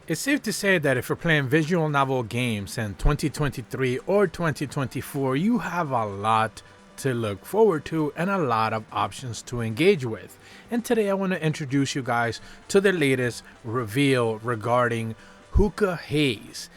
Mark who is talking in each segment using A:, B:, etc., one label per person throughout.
A: It's safe to say that if you're playing visual novel games in 2023 or 2024, you have a lot to look forward to and a lot of options to engage with. And today I want to introduce you guys to the latest reveal regarding Hookah Haze,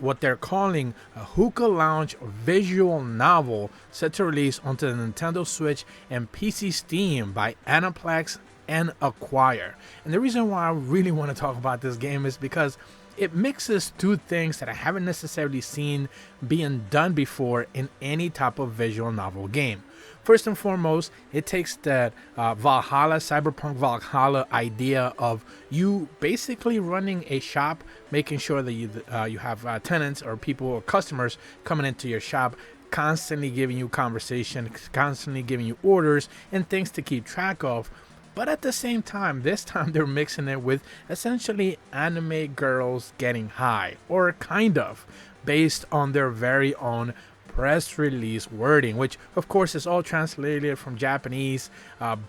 A: what they're calling a Hookah Lounge visual novel set to release onto the Nintendo Switch and PC Steam by Aniplex and Acquire. And the reason why I really want to talk about this game is because it mixes two things that I haven't necessarily seen being done before in any type of visual novel game. First and foremost, it takes that Valhalla, Cyberpunk Valhalla idea of you basically running a shop, making sure that you have tenants or people or customers coming into your shop, constantly giving you conversation, constantly giving you orders and things to keep track of. But at the same time, this time they're mixing it with essentially anime girls getting high, or kind of, based on their very own press release wording, which of course is all translated from Japanese,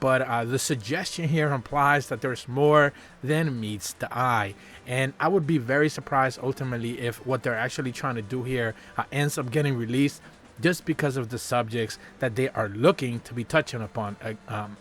A: but the suggestion here implies that there's more than meets the eye. And I would be very surprised ultimately if what they're actually trying to do here ends up getting released, just because of the subjects that they are looking to be touching upon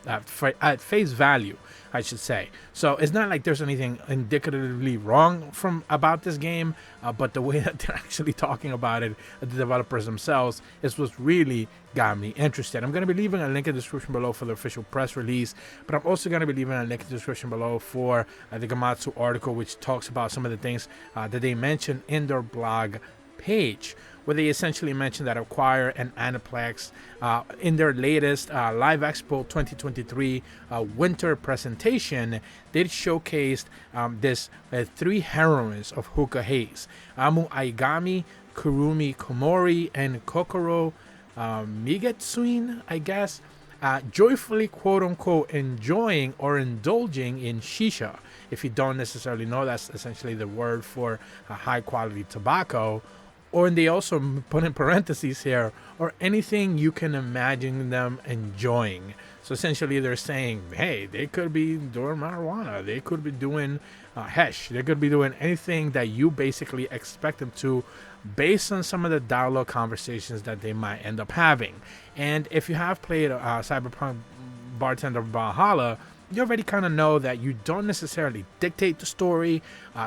A: at face value, I should say. So it's not like there's anything indicatively wrong about this game, but the way that they're actually talking about it, the developers themselves, is what's really got me interested. I'm going to be leaving a link in the description below for the official press release, but I'm also going to be leaving a link in the description below for the Gamatsu article, which talks about some of the things that they mentioned in their blog page, where they essentially mentioned that Acquire and Aniplex in their latest Live Expo 2023 winter presentation, they showcased this three heroines of Hookah Haze: Amu Aigami, Kurumi Komori, and Kokoro Migetsuin, I guess, joyfully quote-unquote enjoying or indulging in shisha. If you don't necessarily know, that's essentially the word for high-quality tobacco. Or they also put in parentheses here, or anything you can imagine them enjoying. So essentially they're saying, hey, they could be doing marijuana, they could be doing hash, they could be doing anything that you basically expect them to, based on some of the dialogue conversations that they might end up having. And if you have played Cyberpunk Bartender Valhalla, you already kind of know that you don't necessarily dictate the story.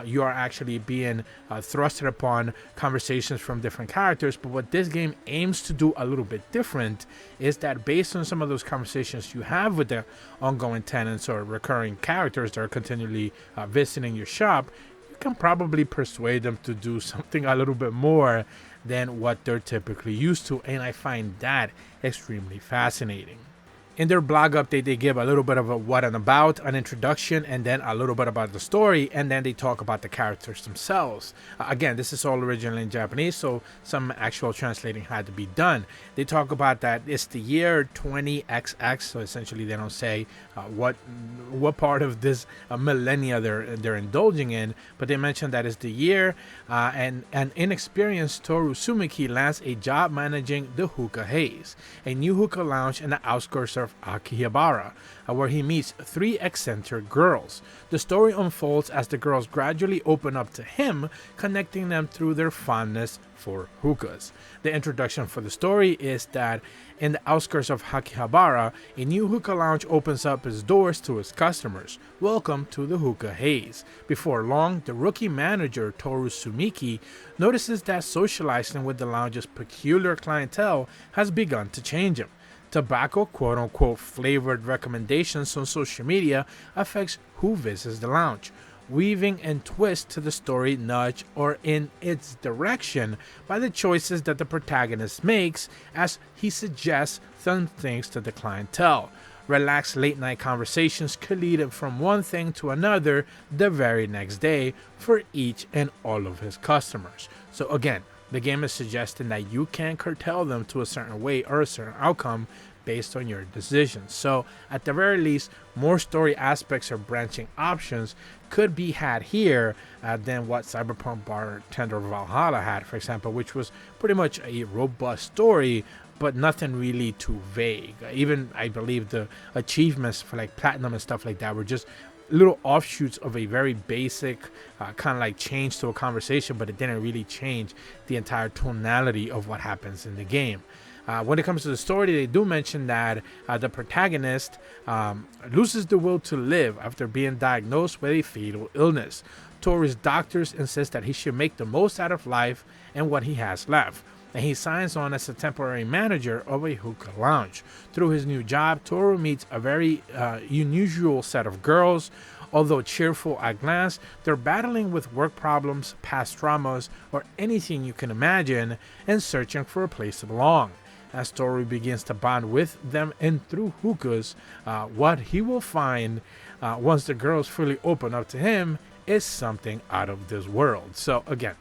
A: You are actually being thrusted upon conversations from different characters. But what this game aims to do a little bit different is that based on some of those conversations you have with the ongoing tenants or recurring characters that are continually visiting your shop, you can probably persuade them to do something a little bit more than what they're typically used to. And I find that extremely fascinating. In their blog update, they give a little bit of a what and about, an introduction, and then a little bit about the story, and then they talk about the characters themselves. Again, this is all originally in Japanese, so some actual translating had to be done. They talk about that it's the year 20XX, so essentially they don't say what part of this millennia they're indulging in, but they mention that it's the year, and an inexperienced Toru Sumiki lands a job managing the Hookah Haze, a new hookah lounge in the outskirts of Akihabara, where he meets three eccentric girls. The story unfolds as the girls gradually open up to him, connecting them through their fondness for hookahs. The introduction for the story is that in the outskirts of Akihabara, a new hookah lounge opens up its doors to its customers. Welcome to the Hookah Haze. Before long, the rookie manager, Toru Sumiki, notices that socializing with the lounge's peculiar clientele has begun to change him. Tobacco quote-unquote flavored recommendations on social media affects who visits the lounge, weaving and twist to the story nudge or in its direction by the choices that the protagonist makes as he suggests some things to the clientele. Relaxed late-night conversations could lead from one thing to another the very next day for each and all of his customers. So again, the game is suggesting that you can curtail them to a certain way or a certain outcome based on your decisions. So at the very least, more story aspects or branching options could be had here than what Cyberpunk Bartender Valhalla had, for example, which was pretty much a robust story, but nothing really too vague. Even I believe the achievements for like platinum and stuff like that were just little offshoots of a very basic kind of like change to a conversation, but it didn't really change the entire tonality of what happens in the game. When it comes to the story, they do mention that the protagonist loses the will to live after being diagnosed with a fatal illness. Toru's doctors insist that he should make the most out of life and what he has left, and he signs on as a temporary manager of a hookah lounge. Through his new job, Toru meets a very unusual set of girls. Although cheerful at glance, they're battling with work problems, past traumas, or anything you can imagine, and searching for a place to belong. As Toru begins to bond with them and through hookahs, what he will find once the girls fully open up to him is something out of this world. So again,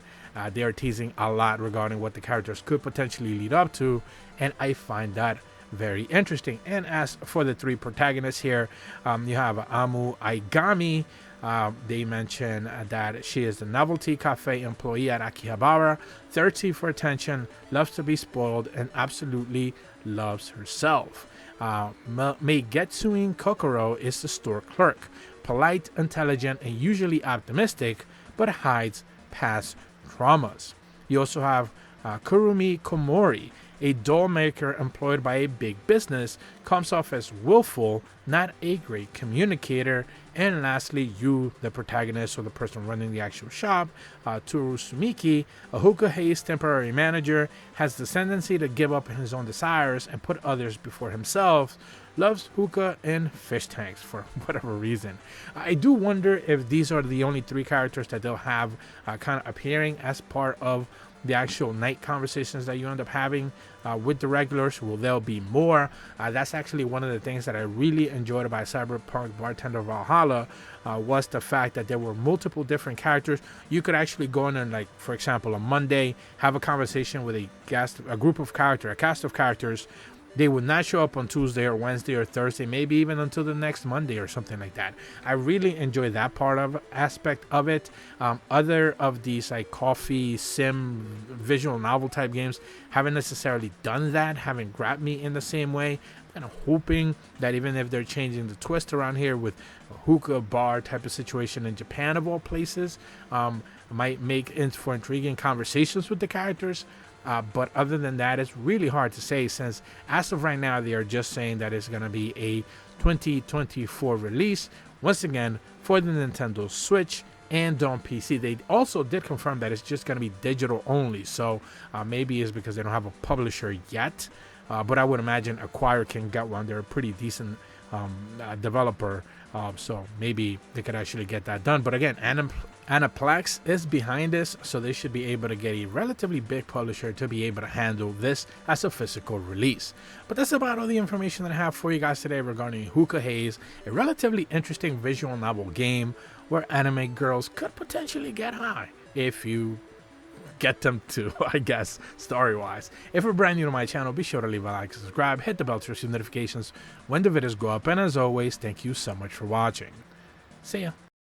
A: they are teasing a lot regarding what the characters could potentially lead up to, and I find that very interesting. And as for the three protagonists here, you have Amu Aigami. They mention that she is the novelty cafe employee at Akihabara, thirsty for attention, loves to be spoiled, and absolutely loves herself. Meigetsuin Kokoro is the store clerk, polite, intelligent, and usually optimistic, but hides past traumas. You also have Kurumi Komori, a doll maker employed by a big business, comes off as willful, not a great communicator. And lastly, Yu, the protagonist or the person running the actual shop, Toru Sumiki, a Hookah Haze temporary manager, has the tendency to give up his own desires and put others before himself, loves hookah and fish tanks for whatever reason. I do wonder if these are the only three characters that they'll have kind of appearing as part of the actual night conversations that you end up having with the regulars. Will there be more? That's actually one of the things that I really enjoyed about Cyberpunk Bartender Valhalla, was the fact that there were multiple different characters. You could actually go in and, like, for example, on Monday, have a conversation with a cast of characters. They would not show up on Tuesday or Wednesday or Thursday, maybe even until the next Monday or something like that. I really enjoy that aspect of it. Other of these like coffee sim visual novel type games haven't necessarily done that, haven't grabbed me in the same way. I'm kind of hoping that even if they're changing the twist around here with a hookah bar type of situation in Japan of all places, might make for intriguing conversations with the characters. But other than that, it's really hard to say, since as of right now, they are just saying that it's going to be a 2024 release, once again, for the Nintendo Switch and on PC. They also did confirm that it's just going to be digital only, so maybe it's because they don't have a publisher yet, but I would imagine Acquire can get one. They're a pretty decent developer, so maybe they could actually get that done. But again, Aniplex is behind this, so they should be able to get a relatively big publisher to be able to handle this as a physical release. But that's about all the information that I have for you guys today regarding Hookah Haze, a relatively interesting visual novel game where anime girls could potentially get high if you get them to, I guess, story-wise. If you're brand new to my channel, be sure to leave a like, subscribe, hit the bell to receive notifications when the videos go up, and as always, thank you so much for watching. See ya.